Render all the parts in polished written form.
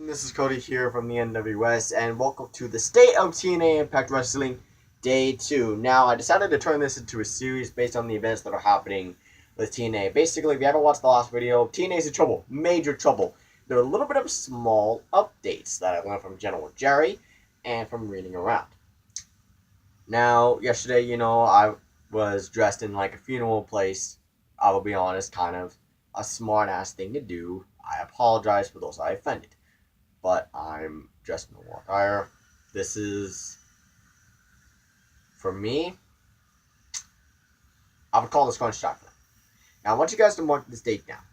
This is Cody here from the NWS, and welcome to the State of TNA Impact Wrestling Day 2. Now, I decided to turn this into a series based on the events that are happening with TNA. Basically, if you haven't watched the last video, TNA's in trouble. Major trouble. There are a little bit of small updates that I learned from General Jerry and from reading around. Now, yesterday, I was dressed in like a funeral place. I will be honest, kind of a smart-ass thing to do. I apologize for those I offended. But I'm dressed in normal attire. This is, for me, I would call this crunch chocolate. Now, I want you guys to mark this date down.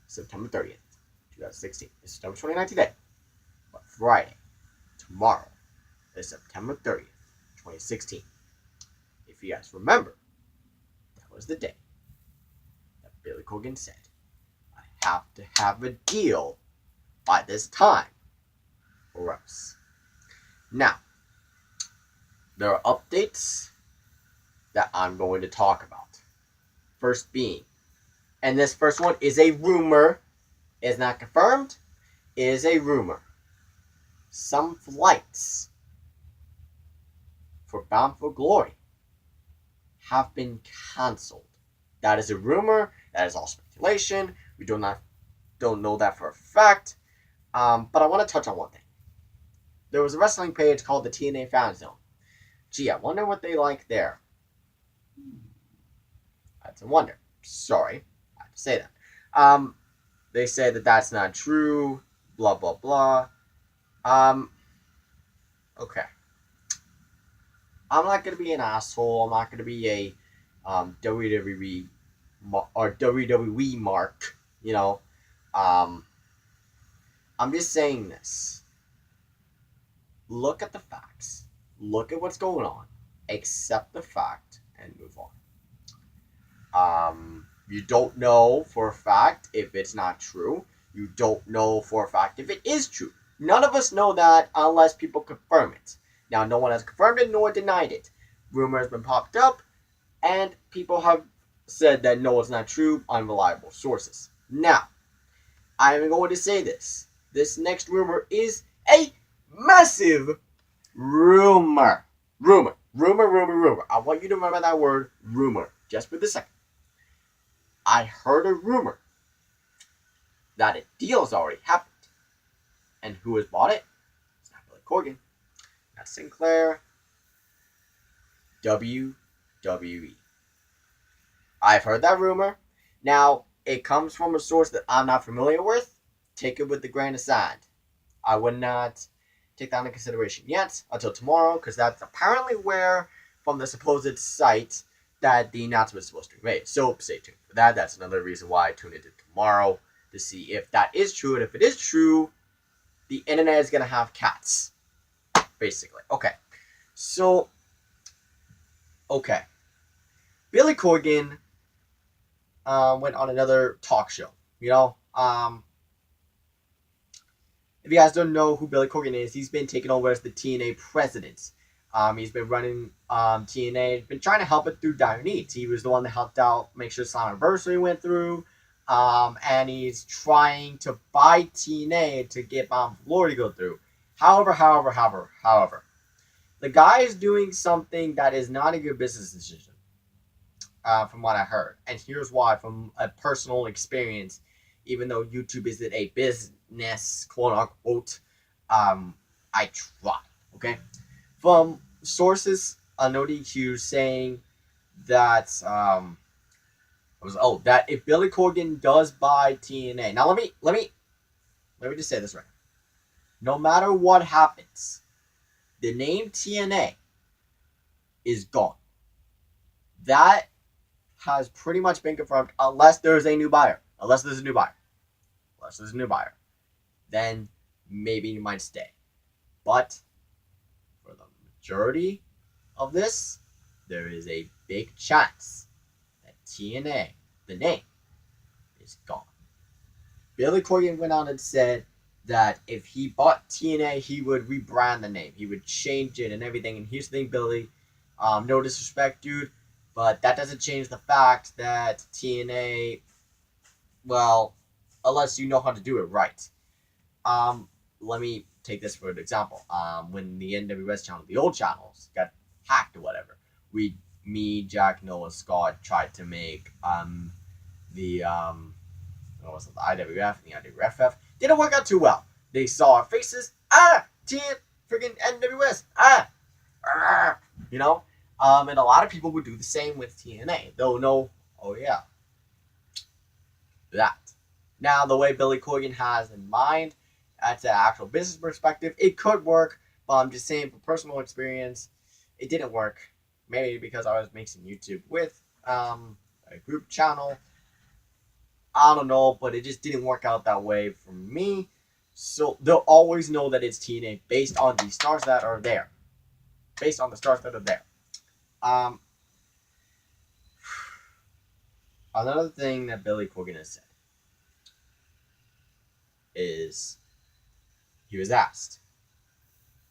September 30th, 2016. It's September 29th today. But Friday, tomorrow, is September 30th, 2016. If you guys remember, that was the day that Billy Corgan said, I have to have a deal by this time, or else. Now, there are updates that I'm going to talk about. First being, and this first one is a rumor, is not confirmed, is a rumor. Some flights for Bound for Glory have been canceled. That is a rumor, that is all speculation, we don't know that for a fact. But I want to touch on one thing. There was a wrestling page called the TNA Fan Zone. Gee, I wonder what they like there. That's a wonder. Sorry, I have to say that. They say that that's not true. Blah blah blah. Okay. I'm not gonna be an asshole. I'm not gonna be a WWE or WWE mark. I'm just saying this. Look at the facts. Look at what's going on. Accept the fact and move on. You don't know for a fact if it's not true. You don't know for a fact if it is true. None of us know that unless people confirm it. Now, no one has confirmed it nor denied it. Rumor has been popped up, and people have said that no, it's not true, unreliable sources. Now, I am going to say this. This next rumor is a massive rumor. Rumor. I want you to remember that word, rumor, just for this second. I heard a rumor that a deal has already happened. And who has bought it? It's not Billy Corgan. Not Sinclair. WWE. I've heard that rumor. Now, it comes from a source that I'm not familiar with. Take it with a grain of sand. I would not take that into consideration yet until tomorrow, because that's apparently where, from the supposed site, that the announcement is supposed to be made. So stay tuned for that. That's another reason why I tune into tomorrow to see if that is true. And if it is true, the internet is going to have cats. Basically. Okay. So, Billy Corgan went on another talk show. If you guys don't know who Billy Corgan is, he's been taken over as the TNA president. He's been running TNA, been trying to help it through dire needs. He was the one that helped out make sure Slammiversary went through. And he's trying to buy TNA to get Bound for Glory to go through. However, the guy is doing something that is not a good business decision, from what I heard. And here's why, from a personal experience, even though YouTube isn't a business, quote unquote, I try, okay? From sources on ODQ saying that, that if Billy Corgan does buy TNA, now let me just say this right. No matter what happens, the name TNA is gone. That has pretty much been confirmed unless there's a new buyer. Then maybe you might stay. But for the majority of this, there is a big chance that TNA, the name, is gone. Billy Corgan went on and said that if he bought TNA, he would rebrand the name. He would change it and everything. And here's the thing, Billy. No disrespect, dude. But that doesn't change the fact that TNA, well, unless you know how to do it right. Let me take this for an example. When the NWS channel, the old channels, got hacked or whatever, me, Jack, Noah, Scott tried to make the what was it, the IWF and the IWFF. Didn't work out too well. They saw our faces. Freaking NWS. You know. And a lot of people would do the same with TNA. They'll know. Oh yeah, that. Now, the way Billy Corgan has in mind, that's an actual business perspective, it could work, but I'm just saying, from personal experience, it didn't work. Maybe because I was mixing YouTube with a group channel. I don't know, but it just didn't work out that way for me. So they'll always know that it's TNA based on the stars that are there. Based on the stars that are there. Another thing that Billy Corgan has said is he was asked,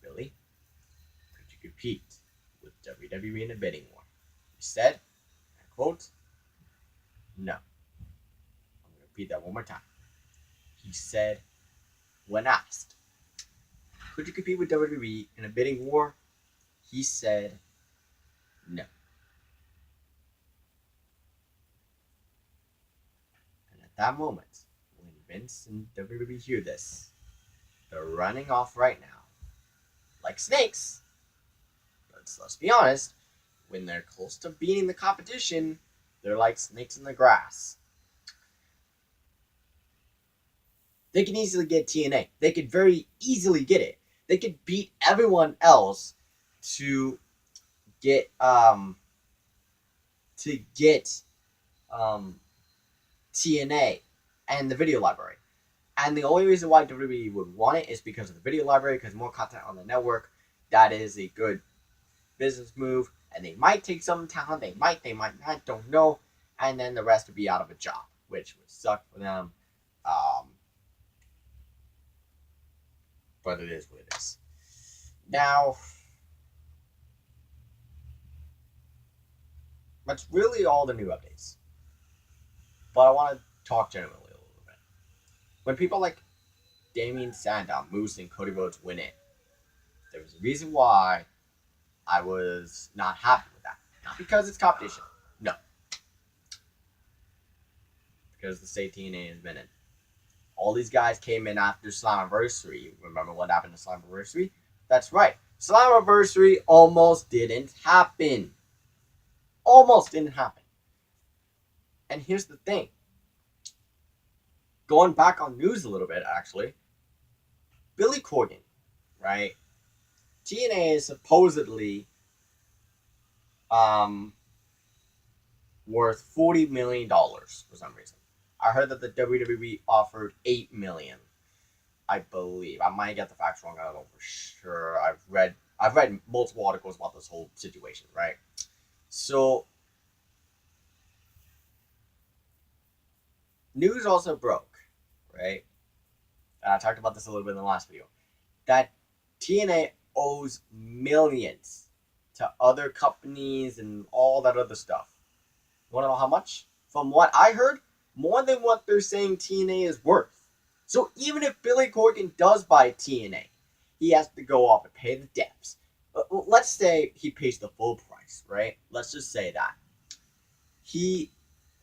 Billy, could you compete with WWE in a bidding war? He said, I quote, no. I'm going to repeat that one more time. He said, when asked, could you compete with WWE in a bidding war? He said, no. And at that moment, when Vince and WWE hear this, they're running off right now. Like snakes. But let's be honest, when they're close to beating the competition, they're like snakes in the grass. They can easily get TNA. They could very easily get it. They could beat everyone else to get TNA and the video library. And the only reason why WWE would want it is because of the video library, because more content on the network. That is a good business move. And they might take some talent. They might not. Don't know. And then the rest would be out of a job, which would suck for them. But it is what it is. Now, that's really all the new updates. But I want to talk generally a little bit. When people like Damien Sandow, Moose, and Cody Rhodes win it, there was a reason why I was not happy with that. Not because it's competition. No. Because the state TNA has been in. All these guys came in after Slammiversary. Remember what happened to Slammiversary? That's right. Slammiversary almost didn't happen. Almost didn't happen. And here's the thing. Going back on news a little bit, actually. Billy Corgan, right? TNA is supposedly worth $40 million for some reason. I heard that the WWE offered $8 million. I believe. I might get the facts wrong. I don't know for sure. I've read multiple articles about this whole situation, right? So news also broke, right? And I talked about this a little bit in the last video. That TNA owes millions to other companies and all that other stuff. You want to know how much? From what I heard, more than what they're saying TNA is worth. So even if Billy Corgan does buy TNA, he has to go off and pay the debts. Let's say he pays the full price, right? Let's just say that. He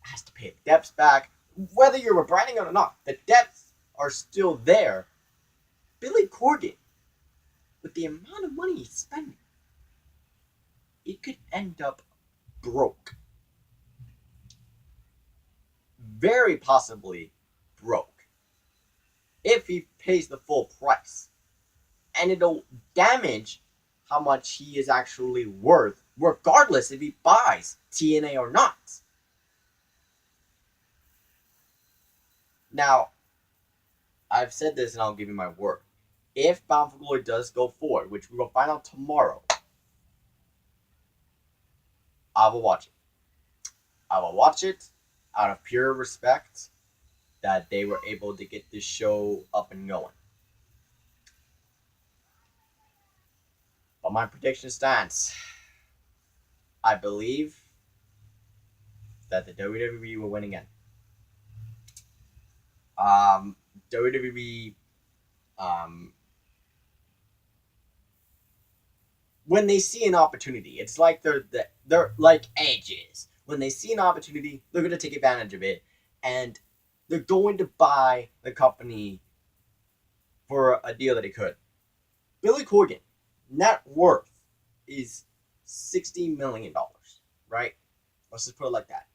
has to pay the debts back. Whether you're rebranding it or not, the debts are still there. Billy Corgan, with the amount of money he's spending, it could end up broke. Very possibly broke. If he pays the full price. And it'll damage how much he is actually worth, regardless if he buys TNA or not. Now, I've said this and I'll give you my word. If Bound for Glory does go forward, which we will find out tomorrow, I will watch it. I will watch it out of pure respect that they were able to get this show up and going. But my prediction stands. I believe that the WWE will win again. WWE When they see an opportunity, it's like they're like edges. When they see an opportunity, they're going to take advantage of it, and they're going to buy the company for a deal that he could. Billy Corgan, net worth is $60 million, right? Let's just put it like that.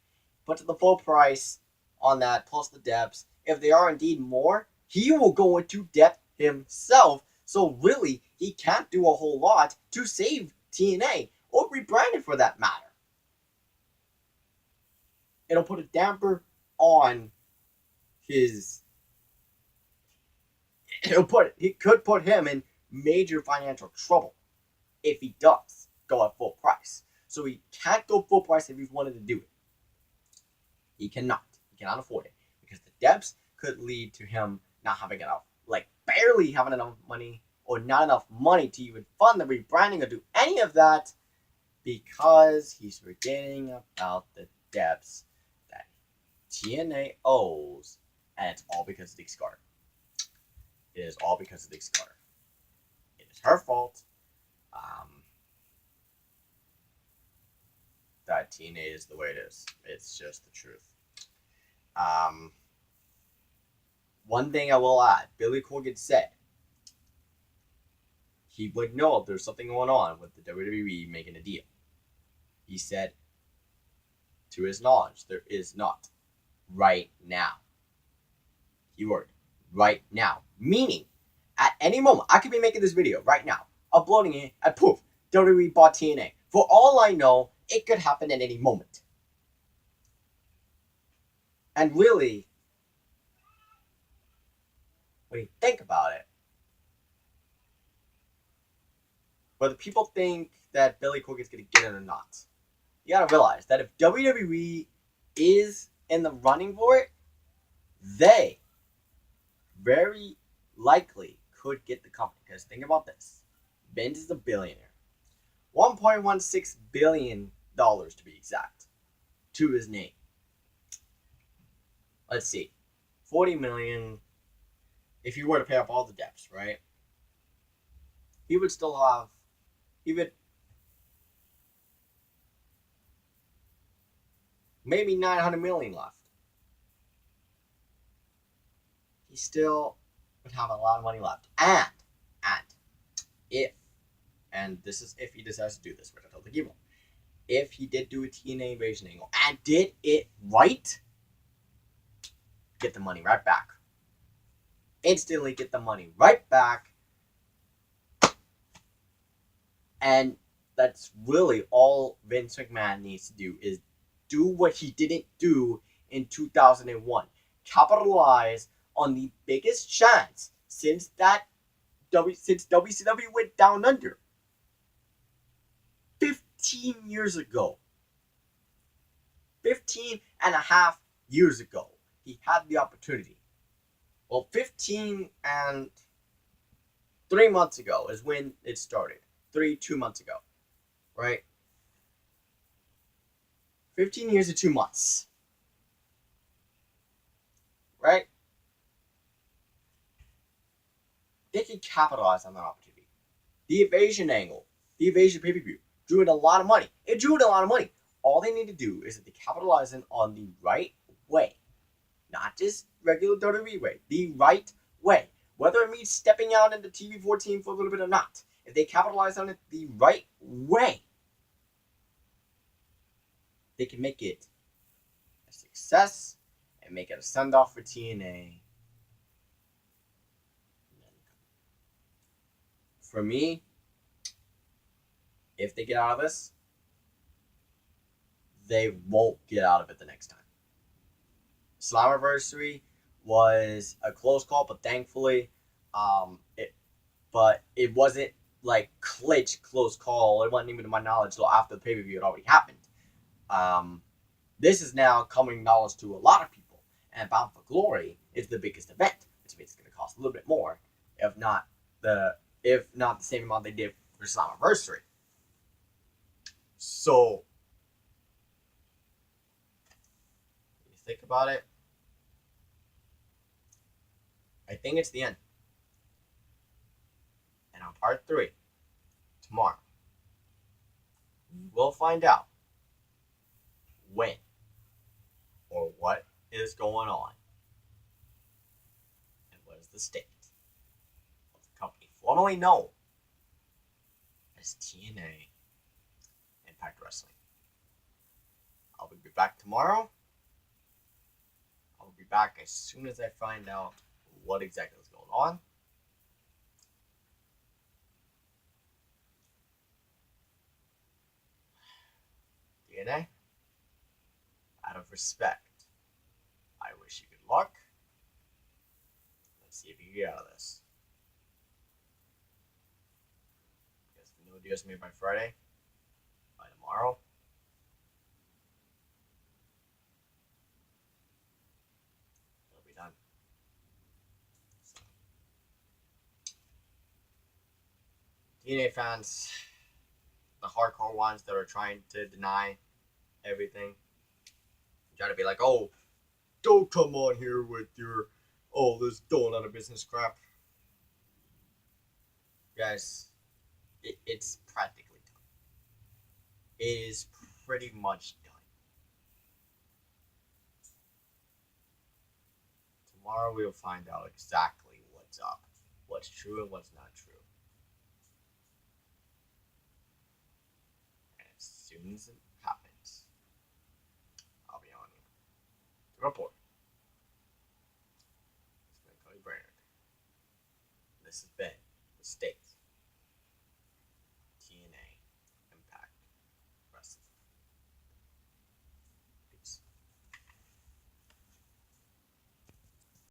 Put to the full price on that plus the debts. If they are indeed more, he will go into debt himself. So really, he can't do a whole lot to save TNA or rebrand it for that matter. It'll put a damper on his. He could put him in major financial trouble if he does go at full price. So he can't go full price if he wanted to do it. He cannot. He cannot afford it because the debts could lead to him not having enough, like barely having enough money or not enough money to even fund the rebranding or do any of that because he's forgetting about the debts that TNA owes, and it's all because of Dixie Carter. It is all because of Dixie Carter. It is her fault. That TNA is the way it is. It's just the truth. One thing I will add, Billy Corgan said he would know if there's something going on with the WWE making a deal. He said, to his knowledge, there is not right now. Keyword, right now. Meaning, at any moment, I could be making this video right now, uploading it, and poof, WWE bought TNA. For all I know, it could happen at any moment. And really, when you think about it, whether people think that Billy Corgan's going to get it or not, you got to realize that if WWE is in the running for it, they very likely could get the company. Because think about this. Vince is a billionaire. $1.16 billion to be exact to his name. Let's see. $40 million. If you were to pay off all the debts, right? He would still have even maybe $900 million left. He still would have a lot of money left. And this is if he decides to do this, which I don't think he will. If he did do a TNA invasion angle and did it right, get the money right back. Instantly get the money right back. And that's really all Vince McMahon needs to do is do what he didn't do in 2001. Capitalize on the biggest chance since WCW went down under 15 years ago. 15 and a half years ago, he had the opportunity. Well, 15 and 3 months ago is when it started. 2 months ago, right? 15 years and 2 months, right? They can capitalize on that opportunity. The evasion angle, the evasion pay-per-view, drew in a lot of money. It drew in a lot of money. All they need to do is that they capitalize on the right way. Not just regular WWE way. The right way. Whether it means stepping out into TV14 for a little bit or not. If they capitalize on it the right way, they can make it a success and make it a send-off for TNA. For me, if they get out of this, they won't get out of it the next time. Slammiversary was a close call, but thankfully, it wasn't like close call. It wasn't even to my knowledge until after the pay-per-view had already happened. This is now coming knowledge to a lot of people, and Bound for Glory is the biggest event, which means it's going to cost a little bit more, if not the same amount they did for Slammiversary. So, when you think about it, I think it's the end. part 3 tomorrow. We will find out when or what is going on and what is the state of the company formerly known as TNA Impact Wrestling. I'll be back tomorrow. I'll be back as soon as I find out what exactly is going on. TNA, out of respect, I wish you good luck. Let's see if you can get out of this. Because if no deals made by Friday, by tomorrow, it'll be done. So, TNA fans, the hardcore ones that are trying to deny everything, try to be like, oh, don't come on here with your, oh, this going out of business crap. Guys, it's practically done. It is pretty much done. Tomorrow we'll find out exactly what's up, what's true and what's not true. And as soon as it happens, I'll be on you to report. It's been Cody Brainerd. This has been The State